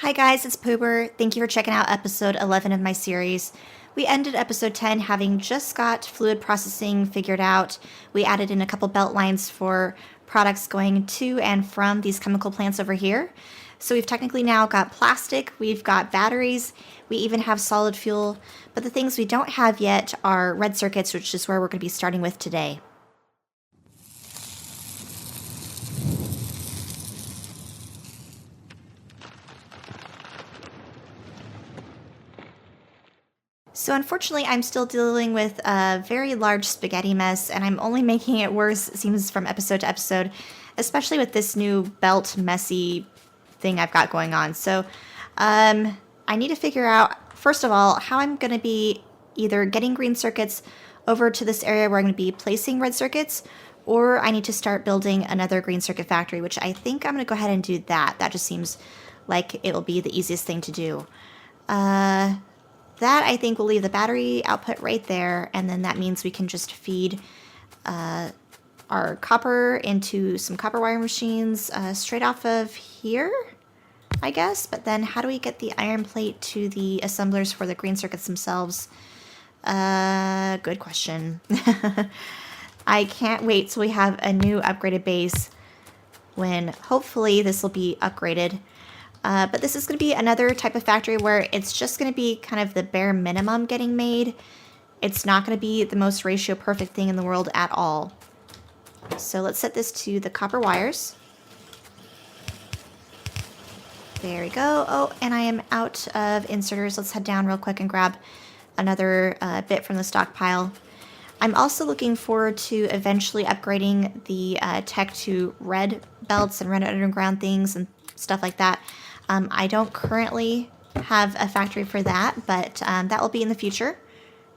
Hi guys, it's Poober. Thank you for checking out episode 11 of my series. We ended episode 10 having just got fluid processing figured out. We added in a couple belt lines for products going to and from these chemical plants over here. So we've technically now got plastic, we've got batteries, we even have solid fuel, but the things we don't have yet are red circuits, which is where we're going to be starting with today. So unfortunately, I'm still dealing with a very large spaghetti mess, and I'm only making it worse, it seems, from episode to episode, especially with this new belt messy thing I've got going on. So I need to figure out, first of all, how I'm going to be either getting green circuits over to this area where I'm going to be placing red circuits, or I need to start building another green circuit factory, which I think I'm going to go ahead and do that. That just seems like it will be the easiest thing to do. That, I think, will leave the battery output right there, and then that means we can just feed our copper into some copper wire machines straight off of here, I guess. But then how do we get the iron plate to the assemblers for the green circuits themselves? Good question. I can't wait till we have a new upgraded base when hopefully this will be upgraded. But this is going to be another type of factory where it's just going to be kind of the bare minimum getting made. It's not going to be the most ratio perfect thing in the world at all. So let's set this to the copper wires. There we go. Oh, and I am out of inserters. Let's head down real quick and grab another bit from the stockpile. I'm also looking forward to eventually upgrading the tech to red belts and red underground things and stuff like that. I don't currently have a factory for that, but that will be in the future.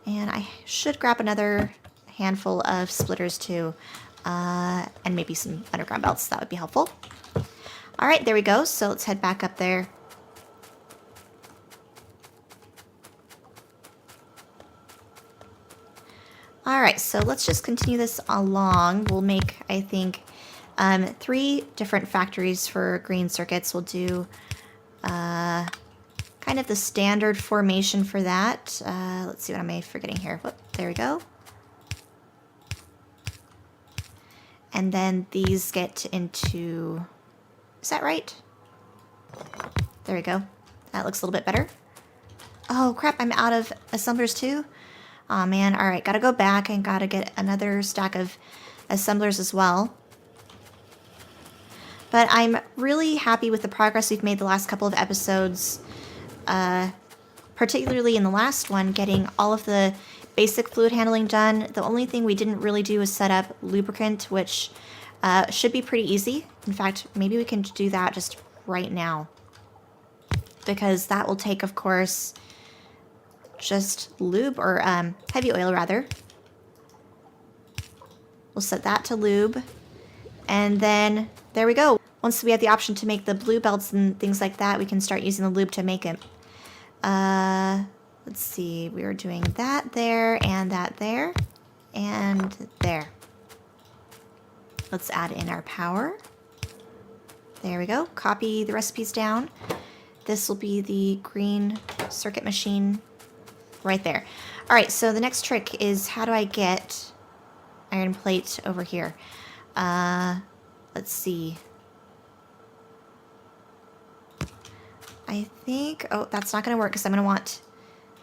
And I should grab another handful of splitters too, and maybe some underground belts. That would be helpful. All right, there we go. So let's head back up there. All right, so let's just continue this along. We'll make, I think, 3 different factories for green circuits. We'll do kind of the standard formation for that. Let's see, what am I forgetting here? Whoop, there we go. And then these get into, is that right? There we go. That looks a little bit better. Oh crap, I'm out of assemblers too? Aw man, all right, gotta go back and gotta get another stack of assemblers as well. But I'm really happy with the progress we've made the last couple of episodes, particularly in the last one, getting all of the basic fluid handling done. The only thing we didn't really do is set up lubricant, which should be pretty easy. In fact, maybe we can do that just right now, because that will take, of course, just lube, or heavy oil rather. We'll set that to lube, and then there we go. Once we have the option to make the blue belts and things like that, we can start using the lube to make it. Let's see, we were doing that there, and that there, and there. Let's add in our power. There we go. Copy the recipes down. This will be the green circuit machine right there. All right, so the next trick is, how do I get iron plate over here? Let's see. I think, oh, that's not going to work because I'm going to want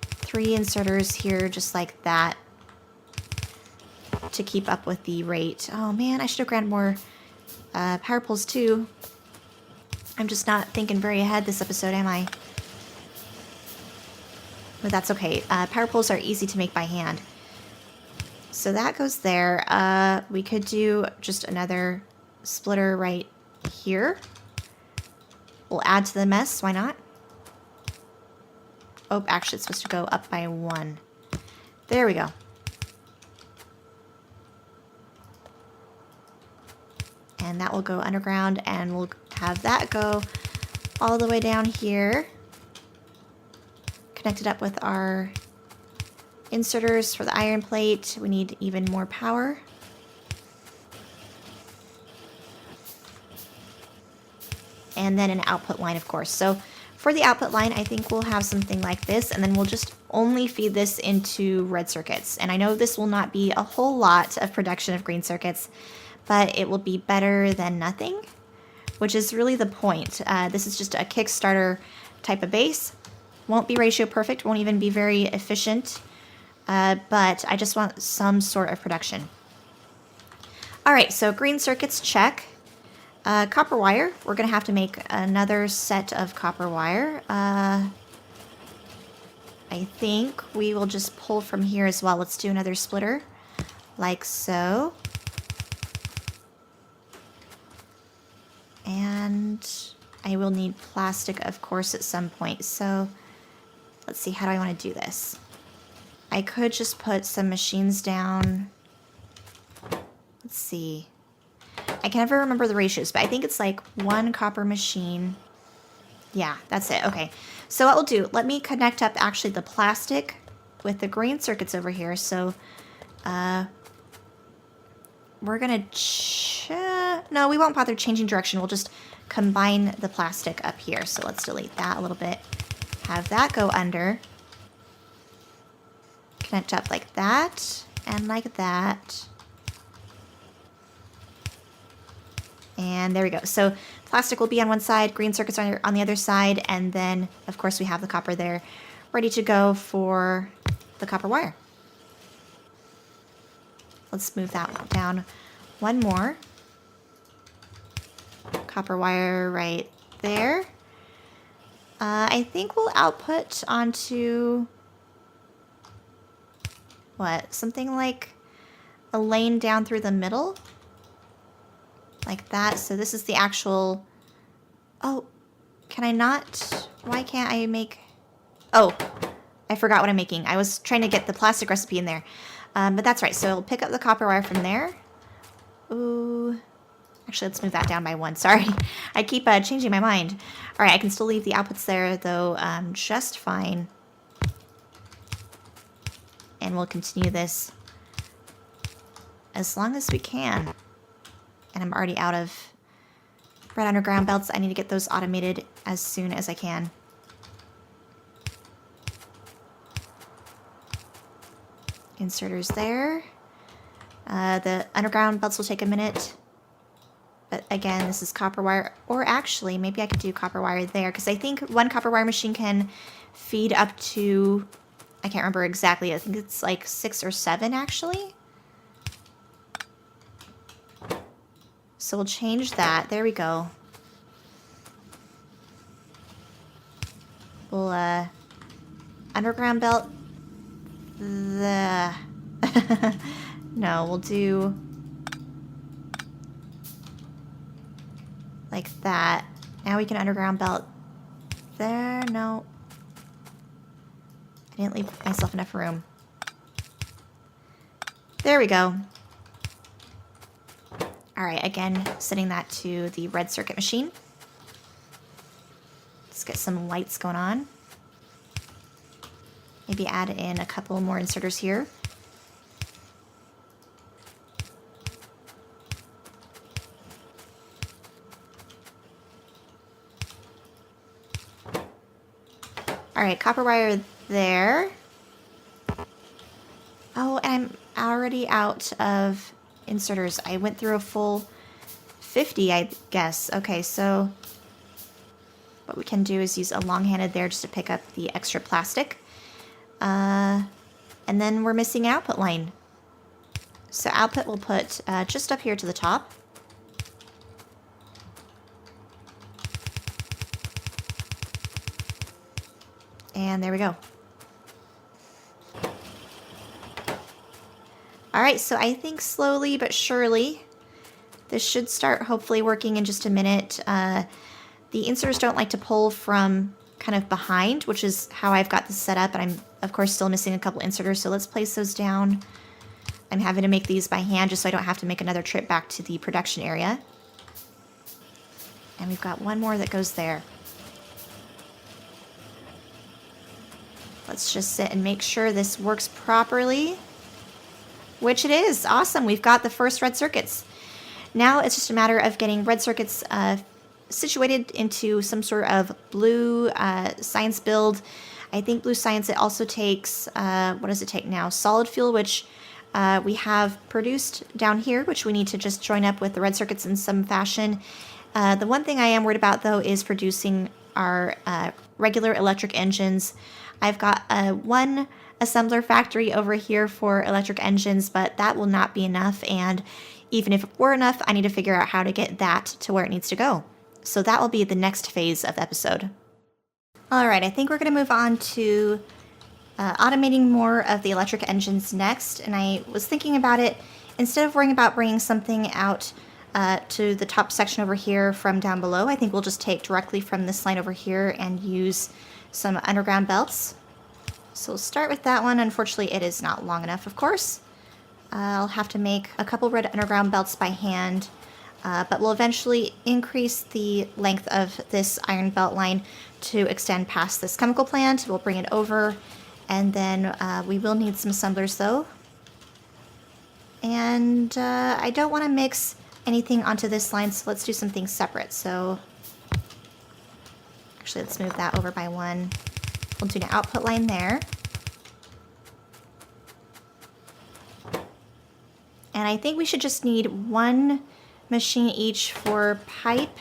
3 inserters here just like that to keep up with the rate. Oh man, I should have grabbed more power poles too. I'm just not thinking very ahead this episode, am I? But that's okay. Power poles are easy to make by hand. So that goes there. We could do just another splitter right here. We'll add to the mess, why not? Oh, actually it's supposed to go up by 1. There we go. And that will go underground, and we'll have that go all the way down here. Connected up with our inserters for the iron plate. We need even more power. And then an output line, of course. So For the output line, I think we'll have something like this, and then we'll just only feed this into red circuits. And I know this will not be a whole lot of production of green circuits, but it will be better than nothing, which is really the point. This is just a Kickstarter type of base. Won't be ratio perfect, won't even be very efficient, but I just want some sort of production. All right, so green circuits, check. Copper wire, we're going to have to make another set of copper wire. I think we will just pull from here as well. Let's do another splitter, like so. And I will need plastic, of course, at some point. So let's see, how do I want to do this? I could just put some machines down. Let's see. I can never remember the ratios, but I think it's like 1 copper machine. Yeah, that's it. Okay. So what we'll do, let me connect up actually the plastic with the green circuits over here. So we're going to... No, we won't bother changing direction. We'll just combine the plastic up here. So let's delete that a little bit. Have that go under. Connect up like that and like that. And there we go. So plastic will be on one side, green circuits are on the other side, and then, of course, we have the copper there ready to go for the copper wire. Let's move that down one more. Copper wire right there. I think we'll output onto, what, something like a lane down through the middle? Like that. So this is the actual... Oh, can I not? Why can't I make... Oh, I forgot what I'm making. I was trying to get the plastic recipe in there. But that's right. So I'll pick up the copper wire from there. Ooh. Actually, let's move that down by 1. Sorry. I keep changing my mind. All right, I can still leave the outputs there, though, just fine. And we'll continue this as long as we can. And I'm already out of red underground belts. I need to get those automated as soon as I can. Inserters there. The underground belts will take a minute. But again, this is copper wire. Or actually, maybe I could do copper wire there, because I think 1 copper wire machine can feed up to, I can't remember exactly, I think it's like 6 or 7 actually. So we'll change that. There we go. We'll, underground belt. No, we'll do like that. Now we can underground belt there. No. I didn't leave myself enough room. There we go. All right, again, setting that to the red circuit machine. Let's get some lights going on. Maybe add in a couple more inserters here. All right, copper wire there. Oh, and I'm already out of inserters. I went through a full 50, I guess. Okay, so what we can do is use a long-handed there just to pick up the extra plastic. And then we're missing an output line. So output we'll put just up here to the top. And there we go. All right, so I think slowly but surely this should start hopefully working in just a minute. The inserters don't like to pull from kind of behind, which is how I've got this set up, and I'm of course still missing a couple inserters, so let's place those down. I'm having to make these by hand just so I don't have to make another trip back to the production area. And we've got one more that goes there. Let's just sit and make sure this works properly. Which it is. Awesome. We've got the first red circuits. Now it's just a matter of getting red circuits situated into some sort of blue science build. I think blue science, it also takes, what does it take now? Solid fuel, which we have produced down here, which we need to just join up with the red circuits in some fashion. The one thing I am worried about, though, is producing our regular electric engines. I've got one assembler factory over here for electric engines, but that will not be enough. And even if it were enough, I need to figure out how to get that to where it needs to go. So that will be the next phase of the episode. All right, I think we're going to move on to automating more of the electric engines next. And I was thinking about it, instead of worrying about bringing something out to the top section over here from down below, I think we'll just take directly from this line over here and use some underground belts. So we'll start with that one. Unfortunately, it is not long enough, of course. I'll have to make a couple red underground belts by hand, but we'll eventually increase the length of this iron belt line to extend past this chemical plant. We'll bring it over, and then we will need some assemblers though. And I don't want to mix anything onto this line, so let's do some things separate. So actually, let's move that over by one. We'll do an output line there. And I think we should just need one machine each for pipe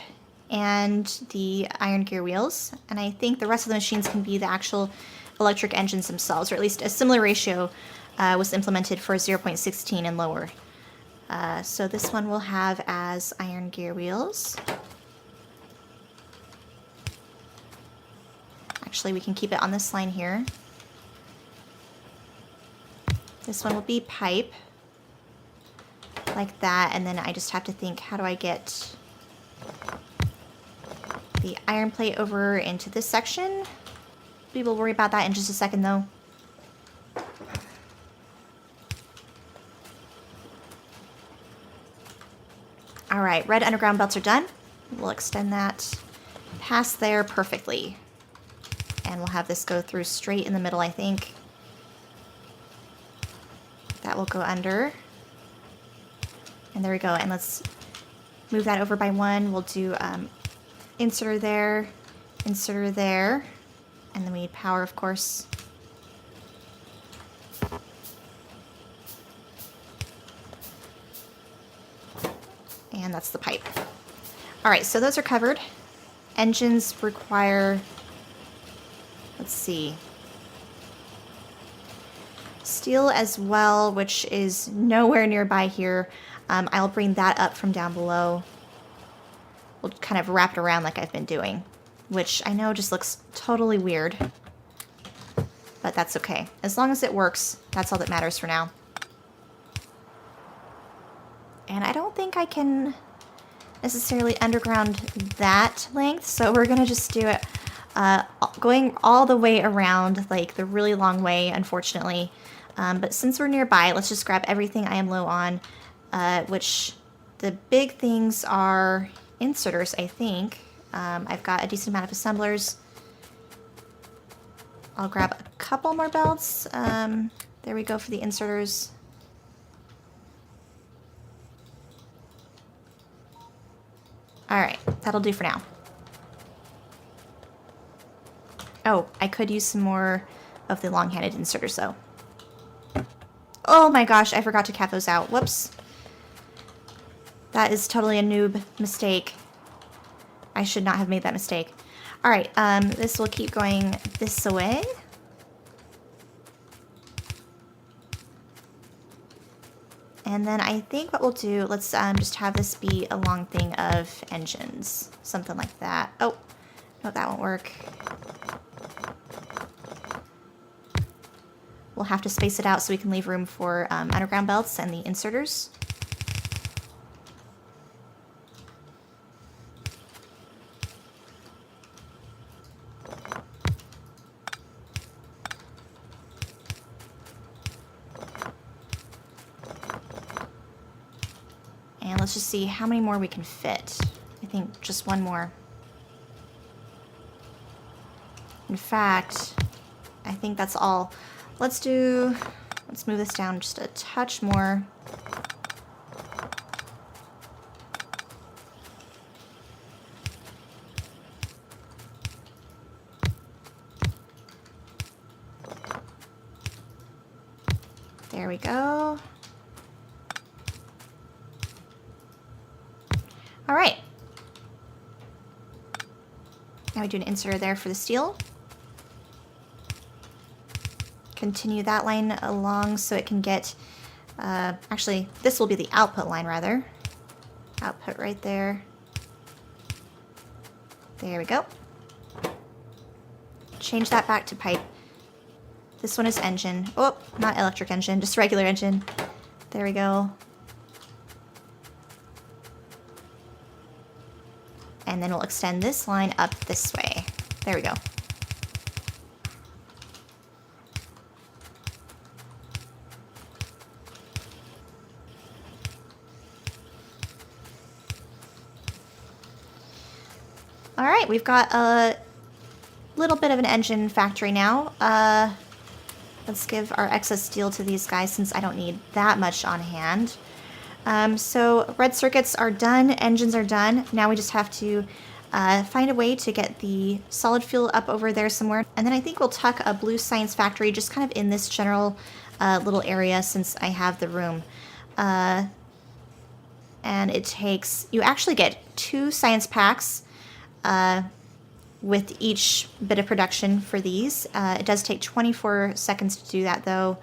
and the iron gear wheels. And I think the rest of the machines can be the actual electric engines themselves, or at least a similar ratio was implemented for 0.16 and lower. So this one we'll have as iron gear wheels. Actually, we can keep it on this line here. This one will be pipe, like that, and then I just have to think, how do I get the iron plate over into this section? We will worry about that in just a second, though. All right, red underground belts are done. We'll extend that past there perfectly. And we'll have this go through straight in the middle, I think. That will go under. And there we go. And let's move that over by one. We'll do inserter there, and then we need power, of course. And that's the pipe. All right, so those are covered. Engines require, let's see, steel as well, which is nowhere nearby here. I'll bring that up from down below. We'll kind of wrap it around like I've been doing, which I know just looks totally weird, but that's okay. As long as it works, that's all that matters for now. And I don't think I can necessarily underground that length, so we're gonna just do it going all the way around, like the really long way, unfortunately. But since we're nearby, let's just grab everything I am low on, which the big things are inserters, I think. I've got a decent amount of assemblers. I'll grab a couple more belts. There we go for the inserters. All right, that'll do for now. Oh, I could use some more of the long-handed inserters, though. Oh my gosh, I forgot to cap those out. Whoops. That is totally a noob mistake. I should not have made that mistake. All right, this will keep going this way. And then I think what we'll do, let's just have this be a long thing of engines. Something like that. Oh, no, that won't work. We'll have to space it out so we can leave room for underground belts and the inserters. And let's just see how many more we can fit. I think just one more. In fact, I think that's all. Let's move this down just a touch more. There we go. All right. Now we do an inserter there for the steel. Continue that line along so it can get, actually, this will be the output line rather. Output right there. There we go. Change that back to pipe. This one is engine. Oh, not electric engine, just regular engine. There we go. And then we'll extend this line up this way. There we go. All right, we've got a little bit of an engine factory now. Let's give our excess steel to these guys since I don't need that much on hand. So red circuits are done, engines are done. Now we just have to find a way to get the solid fuel up over there somewhere. And then I think we'll tuck a blue science factory just kind of in this general little area since I have the room. And it takes, you actually get 2 science packs with each bit of production for these. It does take 24 seconds to do that though.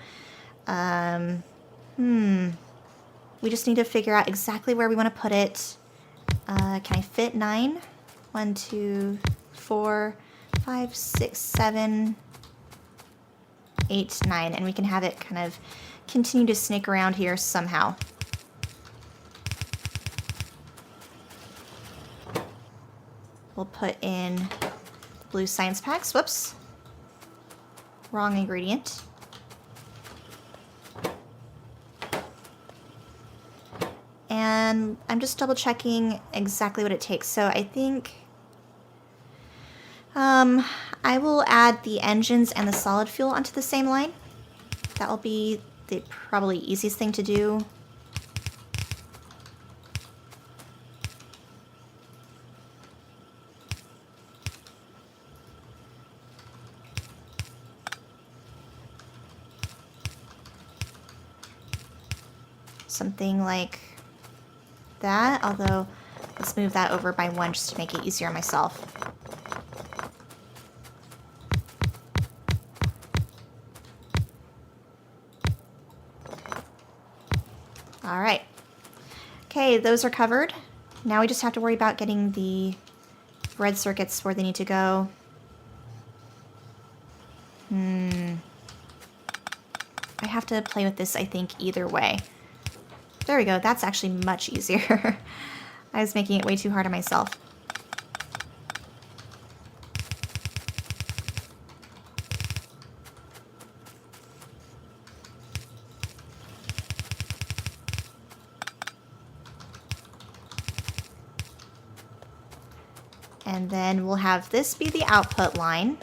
We just need to figure out exactly where we want to put it. Can I fit 9? 1, 2, 4, 5, 6, 7, 8, 9. And we can have it kind of continue to snake around here somehow. We'll put in blue science packs. Whoops. Wrong ingredient. And I'm just double checking exactly what it takes. So I think I will add the engines and the solid fuel onto the same line. That will be the probably easiest thing to do. Something like that, although let's move that over by 1 just to make it easier on myself. All right. Okay, those are covered. Now we just have to worry about getting the red circuits where they need to go. I have to play with this, I think, either way. There we go. That's actually much easier. I was making it way too hard on myself. And then we'll have this be the output line.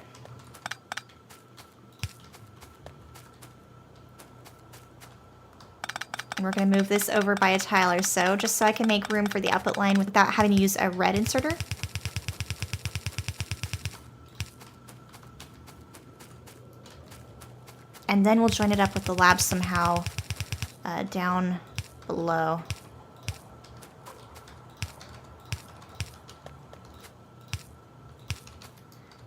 And we're going to move this over by a tile or so, just so I can make room for the output line without having to use a red inserter. And then we'll join it up with the lab somehow down below.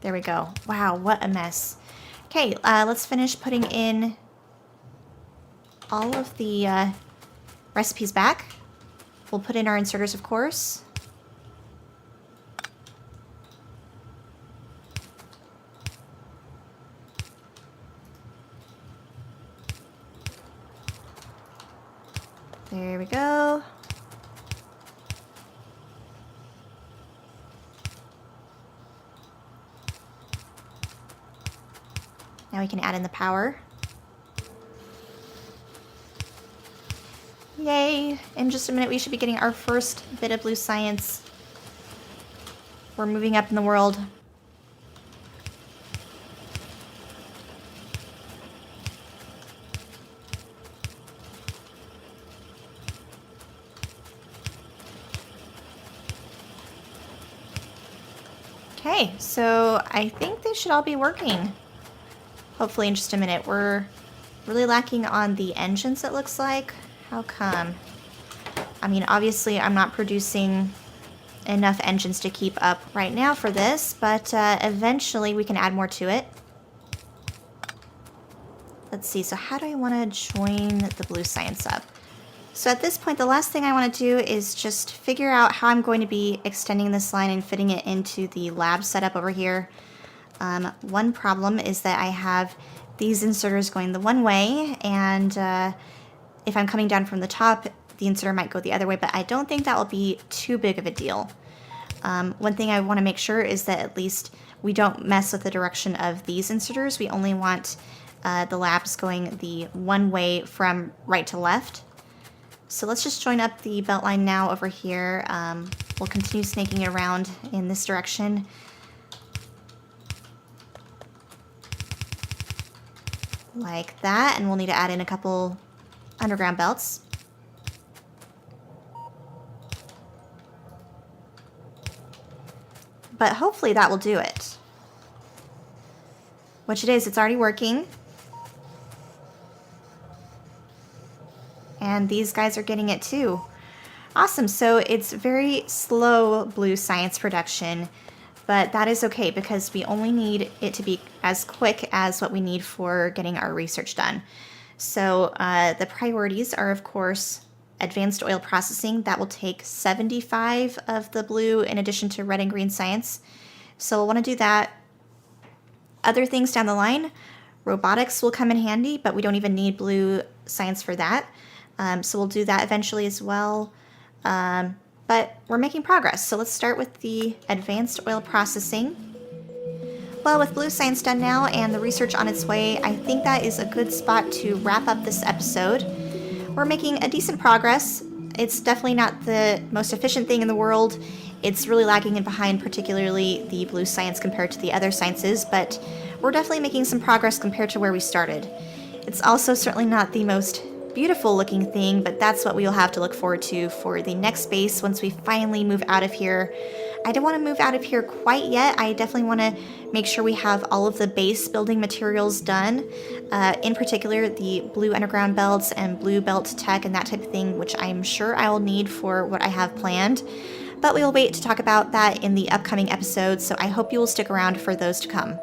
There we go. Wow, what a mess. Okay, let's finish putting in all of the recipes back. We'll put in our inserters, of course. There we go. Now we can add in the power. Yay! In just a minute we should be getting our first bit of blue science. We're moving up in the world. Okay, so I think they should all be working. Hopefully in just a minute. We're Really lacking on the engines, it looks like. How come? I mean, obviously I'm not producing enough engines to keep up right now for this, but eventually we can add more to it. Let's see, so how do I want to join the blue science up? So at this point, the last thing I want to do is just figure out how I'm going to be extending this line and fitting it into the lab setup over here. One problem is that I have these inserters going the one way, and if I'm coming down from the top, the inserter might go the other way, but I don't think that will be too big of a deal. One thing I want to make sure is that at least we don't mess with the direction of these inserters. We only want the labs going the one way from right to left. So let's just join up the belt line now over here. We'll continue snaking it around in this direction. Like that, and we'll need to add in a couple underground belts. But hopefully that will do it. Which it is, it's already working. And these guys are getting it too. Awesome, so it's very slow blue science production, but that is okay because we only need it to be as quick as what we need for getting our research done. So the priorities are, of course, advanced oil processing. That will take 75 of the blue in addition to red and green science. So we'll want to do that. Other things down the line, robotics will come in handy, but we don't even need blue science for that. So we'll do that eventually as well. But we're making progress. So let's start with the advanced oil processing. Well, with blue science done now and the research on its way, I think that is a good spot to wrap up this episode. We're making a decent progress. It's definitely not the most efficient thing in the world. It's really lagging in behind, particularly the blue science compared to the other sciences, but we're definitely making some progress compared to where we started. It's also certainly not the most beautiful looking thing, but that's what we'll have to look forward to for the next base once we finally move out of here. I don't want to move out of here quite yet. I definitely want to make sure we have all of the base building materials done, in particular the blue underground belts and blue belt tech and that type of thing, which I'm sure I will need for what I have planned. But we will wait to talk about that in the upcoming episodes, so I hope you will stick around for those to come.